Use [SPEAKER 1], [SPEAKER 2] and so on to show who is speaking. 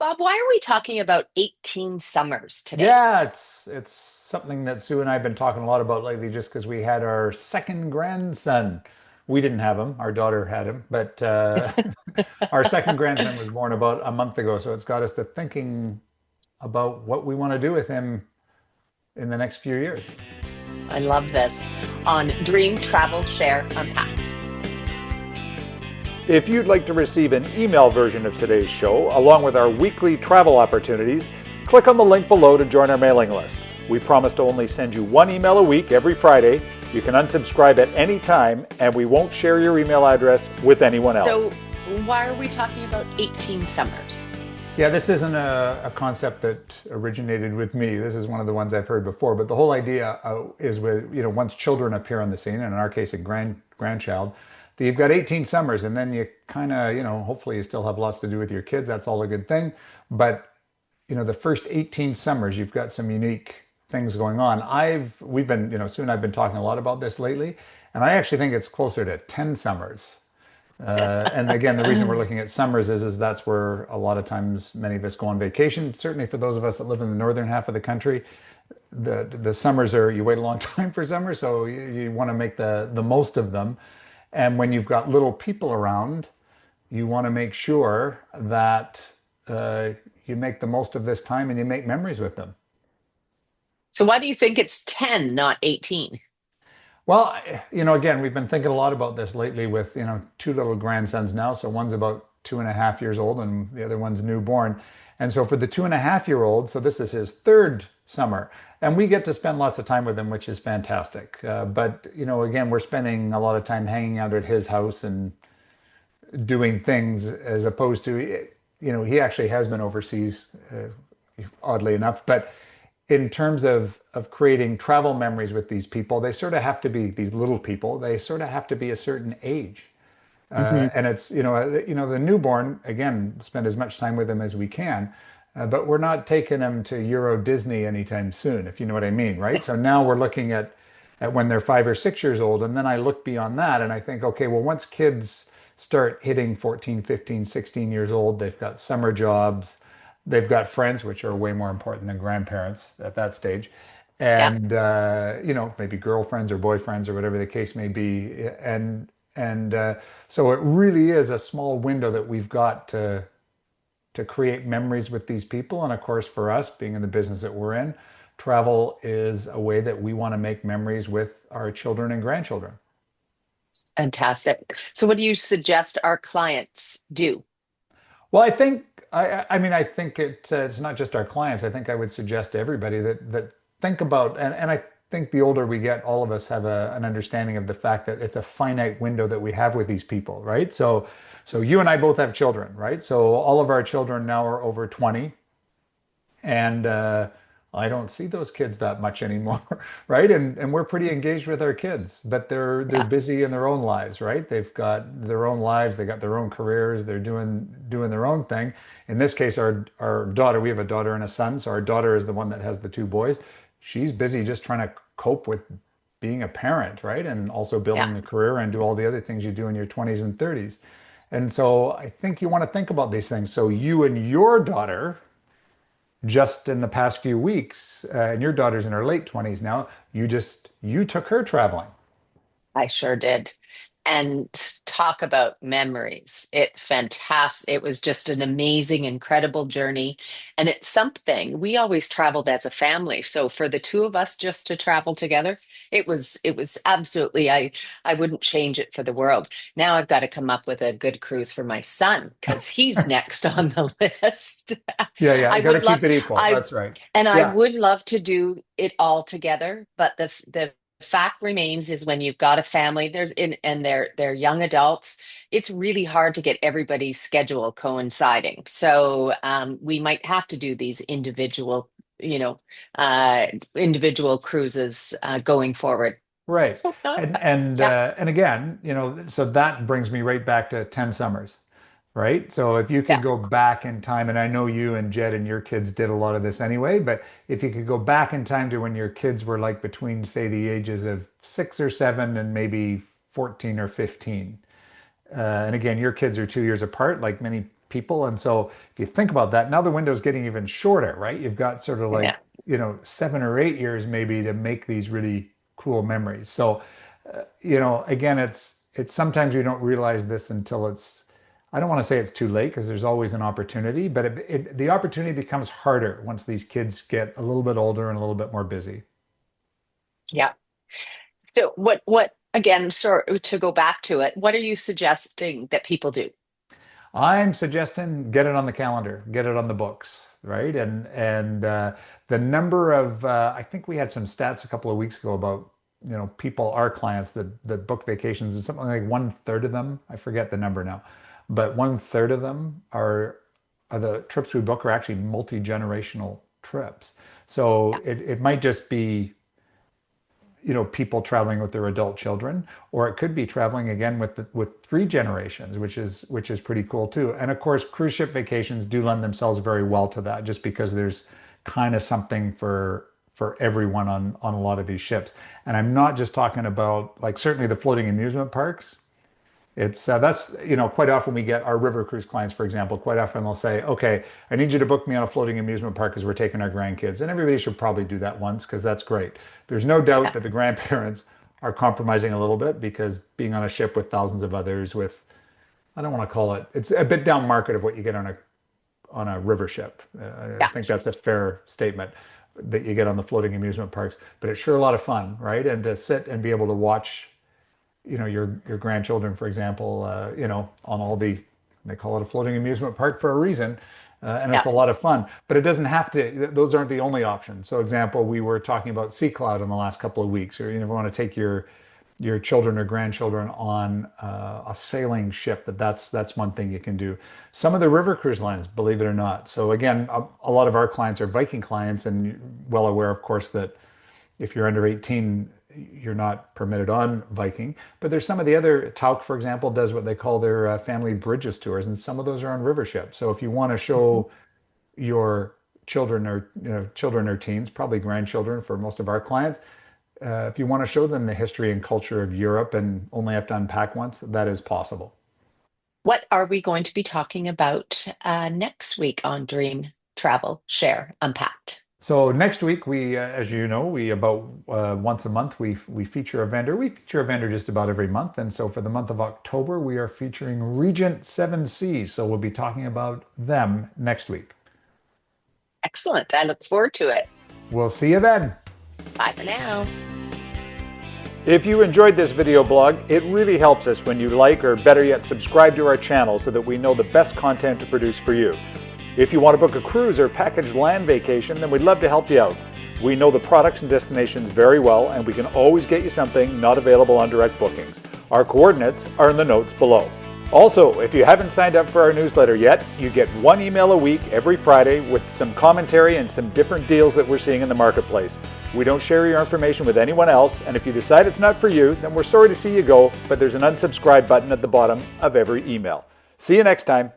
[SPEAKER 1] Bob, why are we talking about 18 summers today?
[SPEAKER 2] Yeah, it's something that Sue and I have been talking a lot about lately just because we had our second grandson. We didn't have him, our daughter had him, but our second grandson was born about a month ago, so it's got us to thinking about what we want to do with him in the next few years.
[SPEAKER 1] I love this on Dream Travel Share Unpacked.
[SPEAKER 2] If you'd like to receive an email version of today's show, along with our weekly travel opportunities, click on the link below to join our mailing list. We promise to only send you one email a week every Friday. You can unsubscribe at any time, and we won't share your email address with anyone else.
[SPEAKER 1] So, why are we talking about 18 summers?
[SPEAKER 2] Yeah, this isn't a concept that originated with me. This is one of the ones I've heard before. But the whole idea is with, once children appear on the scene, and in our case, a grandchild, that you've got 18 summers, and then you kind of, hopefully you still have lots to do with your kids. That's all a good thing. But, the first 18 summers, you've got some unique things going on. We've been, Sue and I've been talking a lot about this lately, and I actually think it's closer to 10 summers. And again, the reason we're looking at summers is that's where a lot of times many of us go on vacation. Certainly for those of us that live in the northern half of the country, the summers are, you wait a long time for summer, so you want to make the most of them. And when you've got little people around, you want to make sure that you make the most of this time and you make memories with them.
[SPEAKER 1] So, why do you think it's 10, not 18?
[SPEAKER 2] Well, again, we've been thinking a lot about this lately with, two little grandsons now. So one's about 2.5 years old and the other one's newborn. And so for the 2.5-year-old, so this is his third summer, and we get to spend lots of time with him, which is fantastic. But, again, we're spending a lot of time hanging out at his house and doing things as opposed to, he actually has been overseas, oddly enough. But in terms of creating travel memories with these people, they sort of have to be these little people. They sort of have to be a certain age,
[SPEAKER 1] Hmm.
[SPEAKER 2] and it's the newborn again. Spend as much time with them as we can, but we're not taking them to Euro Disney anytime soon, if you know what I mean, right? So now we're looking at when they're 5 or 6 years old, and then I look beyond that and I think, okay, well, once kids start hitting 14, 15, 16 years old, they've got summer jobs, they've got friends, which are way more important than grandparents at that stage,
[SPEAKER 1] Yeah.
[SPEAKER 2] and maybe girlfriends or boyfriends or whatever the case may be, and so it really is a small window that we've got to create memories with these people. And of course, for us, being in the business that we're in, travel is a way that we want to make memories with our children and grandchildren.
[SPEAKER 1] Fantastic. So, what do you suggest our clients do?
[SPEAKER 2] Well, I think I mean I think it's not just our clients. I think I would suggest to everybody that think about, and I think the older we get, all of us have an understanding of the fact that it's a finite window that we have with these people, right? So you and I both have children, right? So all of our children now are over 20, and I don't see those kids that much anymore, right? And we're pretty engaged with our kids, but they're
[SPEAKER 1] Yeah.
[SPEAKER 2] busy in their own lives, right? They've got their own lives, they got their own careers, they're doing their own thing. In this case, our daughter, we have a daughter and a son, so our daughter is the one that has the two boys. She's busy just trying to cope with being a parent, right? And also
[SPEAKER 1] Yeah.
[SPEAKER 2] building a career and do all the other things you do in your 20s and 30s. And so I think you want to think about these things. So you and your daughter just in the past few weeks, and your daughter's in her late 20s now, you took her traveling.
[SPEAKER 1] I sure did. And talk about memories. It's fantastic. It was just an amazing, incredible journey. And it's something we always traveled as a family. So for the two of us just to travel together, it was absolutely I wouldn't change it for the world. Now I've got to come up with a good cruise for my son because he's next on the list.
[SPEAKER 2] Yeah, yeah,
[SPEAKER 1] I
[SPEAKER 2] got to
[SPEAKER 1] would love
[SPEAKER 2] keep it equal.
[SPEAKER 1] I
[SPEAKER 2] That's right.
[SPEAKER 1] and I
[SPEAKER 2] Yeah,
[SPEAKER 1] would love to do it all together, but the fact remains is when you've got a family, and they're young adults, it's really hard to get everybody's schedule coinciding. So we might have to do these you know, individual cruises going forward.
[SPEAKER 2] right.
[SPEAKER 1] So yeah,
[SPEAKER 2] And again, so that brings me right back to 10 summers, right? So if you could
[SPEAKER 1] yeah.
[SPEAKER 2] go back in time, and I know you and Jed and your kids did a lot of this anyway, but if you could go back in time to when your kids were like between, say, the ages of 6 or 7 and maybe 14 or 15. And again, your kids are 2 years apart, like many people. And so if you think about that, now the window's getting even shorter, right? You've got sort of like,
[SPEAKER 1] Yeah.
[SPEAKER 2] 7 or 8 years maybe to make these really cool memories. So, again, it's sometimes we don't realize this until I don't want to say it's too late because there's always an opportunity, but the opportunity becomes harder once these kids get a little bit older and a little bit more busy.
[SPEAKER 1] Yeah. So again, so to go back to it, what are you suggesting that people do?
[SPEAKER 2] I'm suggesting get it on the calendar, get it on the books, right? And the number of I think we had some stats a couple of weeks ago about people, our clients that book vacations, and something like 1/3 of them, I forget the number now, but 1/3 of them are the trips we book are actually multi-generational trips. So
[SPEAKER 1] Yeah.
[SPEAKER 2] it might just be people traveling with their adult children, or it could be traveling again with three generations, which is pretty cool too. And of course, cruise ship vacations do lend themselves very well to that, just because there's kind of something for everyone on a lot of these ships. And I'm not just talking about, like, certainly the floating amusement parks. It's that's quite often we get our river cruise clients, for example. Quite often they'll say, "Okay, I need you to book me on a floating amusement park because we're taking our grandkids." And everybody should probably do that once because that's great. There's no doubt
[SPEAKER 1] Yeah.
[SPEAKER 2] that the grandparents are compromising a little bit because being on a ship with thousands of others, with, I don't want to call it, it's a bit down market of what you get on a river ship. I
[SPEAKER 1] Yeah.
[SPEAKER 2] think that's a fair statement that you get on the floating amusement parks. But it's sure a lot of fun, right? And to sit and be able to watch your grandchildren, for example, on all they call it a floating amusement park for a reason, and it's
[SPEAKER 1] Yeah.
[SPEAKER 2] a lot of fun. But it doesn't have to. Those aren't the only options. So, example, we were talking about Sea Cloud in the last couple of weeks, or want to take your children or grandchildren on a sailing ship. That's one thing you can do. Some of the river cruise lines, believe it or not. So again, a lot of our clients are Viking clients, and you're well aware, of course, that if you're under 18, you're not permitted on Viking. But there's some of the other, Tauk, for example, does what they call their family bridges tours, and some of those are on river ships. So if you want to
[SPEAKER 1] Mhm.
[SPEAKER 2] show your children or children or teens, probably grandchildren for most of our clients, if you want to show them the history and culture of Europe and only have to unpack once, that is possible.
[SPEAKER 1] What are we going to be talking about next week on Dream Travel Share Unpacked?
[SPEAKER 2] So next week, as you know, we about once a month we feature a vendor. We feature a vendor just about every month, and so for the month of October, we are featuring Regent Seven Seas. So we'll be talking about them next week.
[SPEAKER 1] Excellent. I look forward to it.
[SPEAKER 2] We'll see you then.
[SPEAKER 1] Bye for now.
[SPEAKER 2] If you enjoyed this video blog, it really helps us when you like, or better yet, subscribe to our channel so that we know the best content to produce for you. If you want to book a cruise or packaged land vacation, then we'd love to help you out. We know the products and destinations very well, and we can always get you something not available on direct bookings. Our coordinates are in the notes below. Also, if you haven't signed up for our newsletter yet, you get one email a week every Friday with some commentary and some different deals that we're seeing in the marketplace. We don't share your information with anyone else, and if you decide it's not for you, then we're sorry to see you go, but there's an unsubscribe button at the bottom of every email. See you next time.